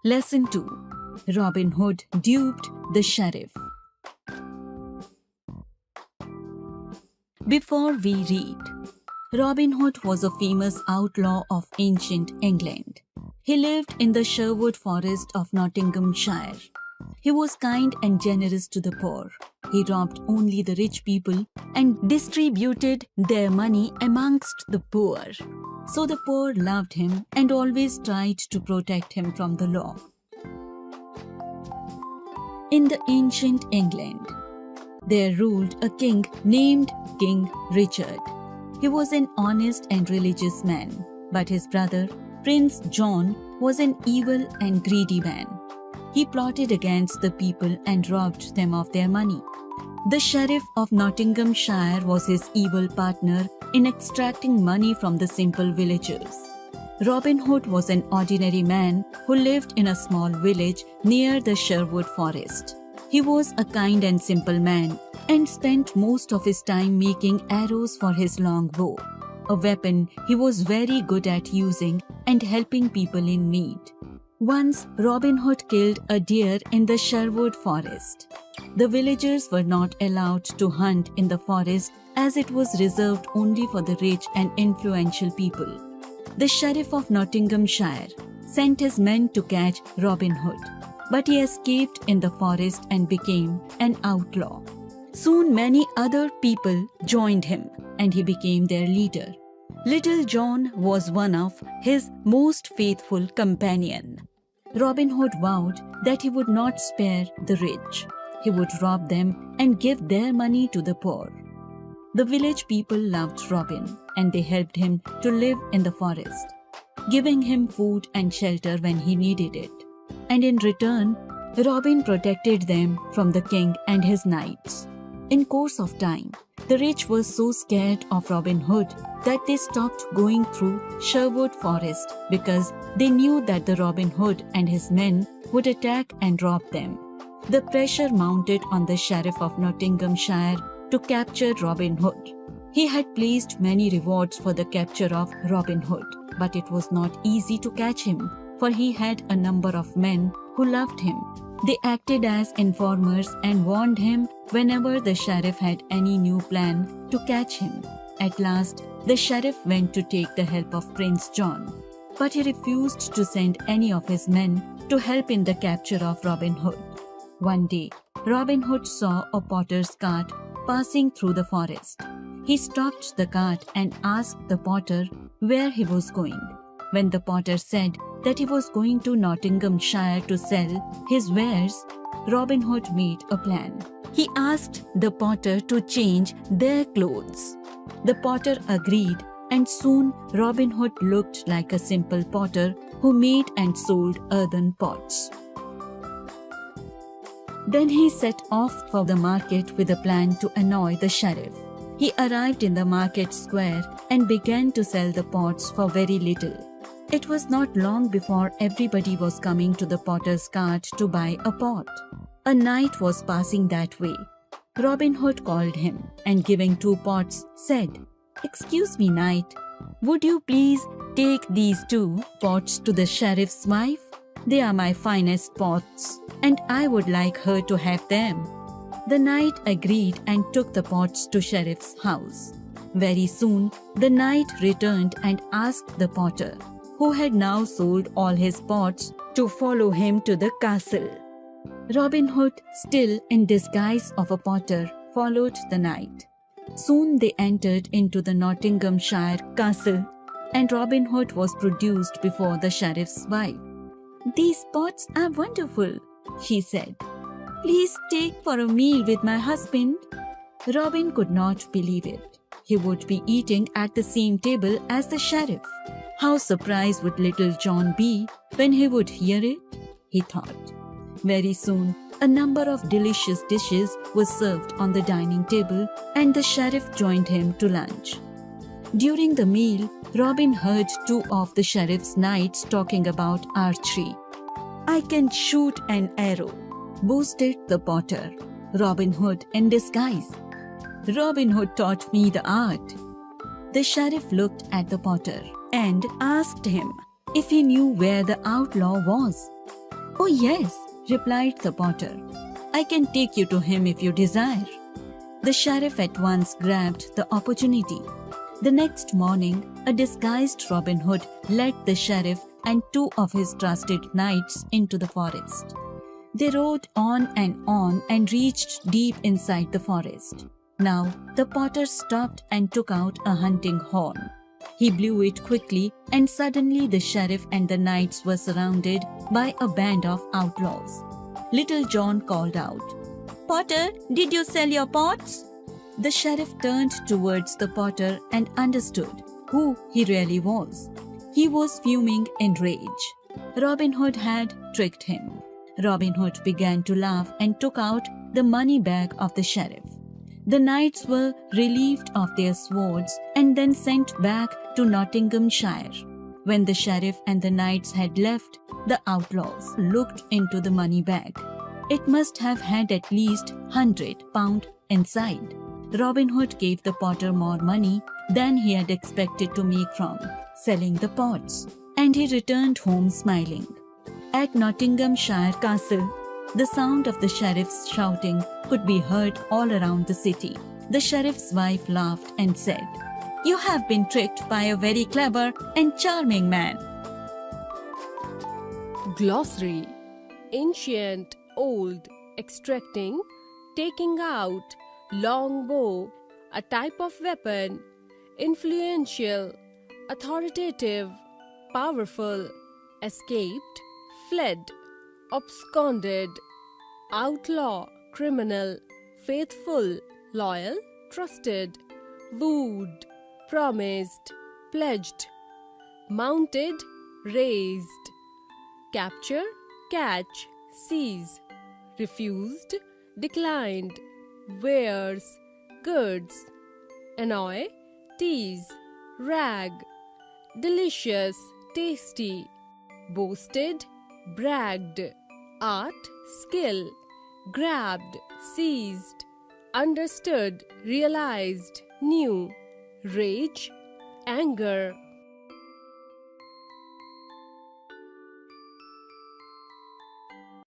Lesson 2. Robin Hood duped the sheriff. Before we read, Robin Hood was a famous outlaw of ancient England. He lived in the Sherwood Forest of Nottinghamshire. He was kind and generous to the poor. He robbed only the rich people and distributed their money amongst the poor. So the poor loved him and always tried to protect him from the law. In the ancient England, there ruled a king named King Richard. He was an honest and religious man, but his brother, Prince John, was an evil and greedy man. He plotted against the people and robbed them of their money. The sheriff of Nottinghamshire was his evil partner in extracting money from the simple villagers. Robin Hood was an ordinary man who lived in a small village near the Sherwood Forest. He was a kind and simple man and spent most of his time making arrows for his long bow, a weapon he was very good at using and helping people in need. Once, Robin Hood killed a deer in the Sherwood Forest. The villagers were not allowed to hunt in the forest as it was reserved only for the rich and influential people. The sheriff of Nottinghamshire sent his men to catch Robin Hood, but he escaped in the forest and became an outlaw. Soon many other people joined him and he became their leader. Little John was one of his most faithful companions. Robin Hood vowed that he would not spare the rich. He would rob them and give their money to the poor. The village people loved Robin and they helped him to live in the forest, giving him food and shelter when he needed it. And in return, Robin protected them from the king and his knights. In course of time, the rich were so scared of Robin Hood that they stopped going through Sherwood Forest because they knew that the Robin Hood and his men would attack and rob them. The pressure mounted on the sheriff of Nottinghamshire to capture Robin Hood. He had placed many rewards for the capture of Robin Hood, but it was not easy to catch him, for he had a number of men who loved him. They acted as informers and warned him whenever the sheriff had any new plan to catch him. At last, the sheriff went to take the help of Prince John, but he refused to send any of his men to help in the capture of Robin Hood. One day, Robin Hood saw a potter's cart passing through the forest. He stopped the cart and asked the potter where he was going. When the potter said that he was going to Nottinghamshire to sell his wares, Robin Hood made a plan. He asked the potter to change their clothes. The potter agreed, and soon Robin Hood looked like a simple potter who made and sold earthen pots. Then he set off for the market with a plan to annoy the sheriff. He arrived in the market square and began to sell the pots for very little. It was not long before everybody was coming to the potter's cart to buy a pot. A knight was passing that way. Robin Hood called him and giving 2 pots said, "Excuse me, knight, would you please take these 2 pots to the sheriff's wife? They are my finest pots and I would like her to have them." The knight agreed and took the pots to sheriff's house. Very soon, the knight returned and asked the potter, who had now sold all his pots, to follow him to the castle. Robin Hood, still in disguise of a potter, followed the knight. Soon they entered into the Nottinghamshire castle and Robin Hood was produced before the sheriff's wife. "These pots are wonderful," she said. "Please take for a meal with my husband." Robin could not believe it. He would be eating at the same table as the sheriff. How surprised would little John be when he would hear it? He thought. Very soon, a number of delicious dishes were served on the dining table and the sheriff joined him to lunch. During the meal, Robin heard 2 of the sheriff's knights talking about archery. "I can shoot an arrow," boasted the potter, Robin Hood in disguise. "Robin Hood taught me the art." The sheriff looked at the potter and asked him if he knew where the outlaw was. "Oh, yes," replied the potter. "I can take you to him if you desire." The sheriff at once grabbed the opportunity. The next morning, a disguised Robin Hood led the sheriff and two of his trusted knights into the forest. They rode on and reached deep inside the forest. Now, the potter stopped and took out a hunting horn. He blew it quickly, and suddenly the sheriff and the knights were surrounded by a band of outlaws. Little John called out, "Potter, did you sell your pots?" The sheriff turned towards the potter and understood who he really was. He was fuming in rage. Robin Hood had tricked him. Robin Hood began to laugh and took out the money bag of the sheriff. The knights were relieved of their swords and then sent back to Nottinghamshire. When the sheriff and the knights had left, the outlaws looked into the money bag. It must have had at least £100 inside. Robin Hood gave the potter more money than he had expected to make from selling the pots, and he returned home smiling. At Nottinghamshire Castle, the sound of the sheriff's shouting could be heard all around the city. The sheriff's wife laughed and said, "You have been tricked by a very clever and charming man." Glossary: Ancient, old, extracting, taking out, longbow, a type of weapon, influential, authoritative, powerful, escaped, fled, absconded, outlaw, criminal, faithful, loyal, trusted, wooed, promised, pledged, mounted, raised, capture, catch, seize, refused, declined, wears, goods, annoy, tease, rag, delicious, tasty, boasted, bragged, art, skill, grabbed, seized, understood, realized, knew, rage, anger,